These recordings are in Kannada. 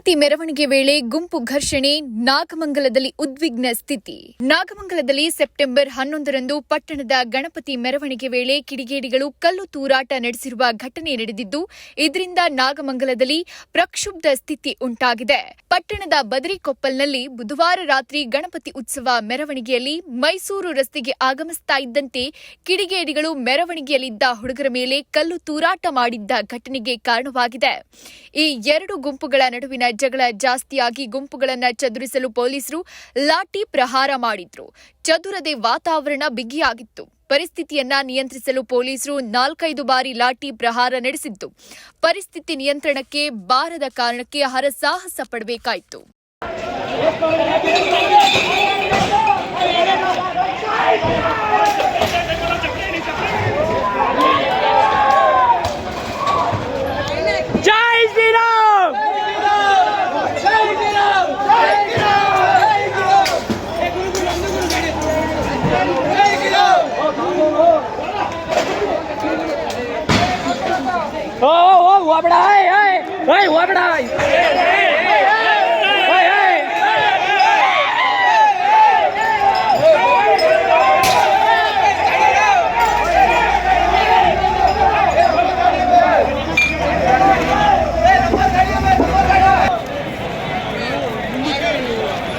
ಗಣಪತಿ ಮೆರವಣಿಗೆ ವೇಳೆ ಗುಂಪು ಘರ್ಷಣೆ, ನಾಗಮಂಗಲದಲ್ಲಿ ಉದ್ವಿಗ್ನ ಸ್ಥಿತಿ. ನಾಗಮಂಗಲದಲ್ಲಿ ಸೆಪ್ಟೆಂಬರ್ 11ರಂದು ಪಟ್ಟಣದ ಗಣಪತಿ ಮೆರವಣಿಗೆ ವೇಳೆ ಕಿಡಿಗೇಡಿಗಳು ಕಲ್ಲು ತೂರಾಟ ನಡೆಸಿರುವ ಘಟನೆ ನಡೆದಿದ್ದು, ಇದರಿಂದ ನಾಗಮಂಗಲದಲ್ಲಿ ಪ್ರಕ್ಷುಬ್ಧ ಸ್ಥಿತಿ ಉಂಟಾಗಿದೆ. ಪಟ್ಟಣದ ಬದರಿಕೊಪ್ಪಲ್ನಲ್ಲಿ ಬುಧವಾರ ರಾತ್ರಿ ಗಣಪತಿ ಉತ್ಸವ ಮೆರವಣಿಗೆಯಲ್ಲಿ ಮೈಸೂರು ರಸ್ತೆಗೆ ಆಗಮಿಸ್ತಾ ಇದ್ದಂತೆ ಕಿಡಿಗೇಡಿಗಳು ಮೆರವಣಿಗೆಯಲ್ಲಿದ್ದ ಹುಡುಗರ ಮೇಲೆ ಕಲ್ಲು ತೂರಾಟ ಮಾಡಿದ್ದ ಘಟನೆಗೆ ಕಾರಣವಾಗಿದೆ. ಈ ಎರಡು ಗುಂಪುಗಳ ನಡುವಿನ ಜಗಳ ಜಾಸ್ತಿಯಾಗಿ ಗುಂಪುಗಳನ್ನು ಚದುರಿಸಲು ಪೊಲೀಸರು ಲಾಠಿ ಪ್ರಹಾರ ಮಾಡಿದ್ರು. ಚದುರದೆ ವಾತಾವರಣ ಬಿಗಿಯಾಗಿತ್ತು. ಪರಿಸ್ಥಿತಿಯನ್ನ ನಿಯಂತ್ರಿಸಲು ಪೊಲೀಸರು 4-5 ಬಾರಿ ಲಾಠಿ ಪ್ರಹಾರ ನಡೆಸಿದ್ದು, ಪರಿಸ್ಥಿತಿ ನಿಯಂತ್ರಣಕ್ಕೆ ಬಾರದ ಕಾರಣಕ್ಕೆ ಹರಸಾಹಸ ಪಡಬೇಕಾಯಿತು.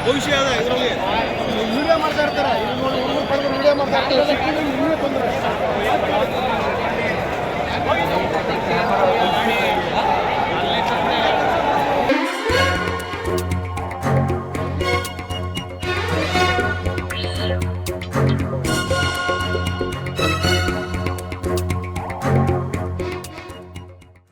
ಭವಿಷ್ಯ ಅದ ಇದರಲ್ಲಿ ವಿಡಿಯೋ ಮಾಡ್ತಾ ಇರ್ತಾರೆ. ವಿಡಿಯೋ ಮಾಡ್ತಾ ಇರ್ತಾರೆ.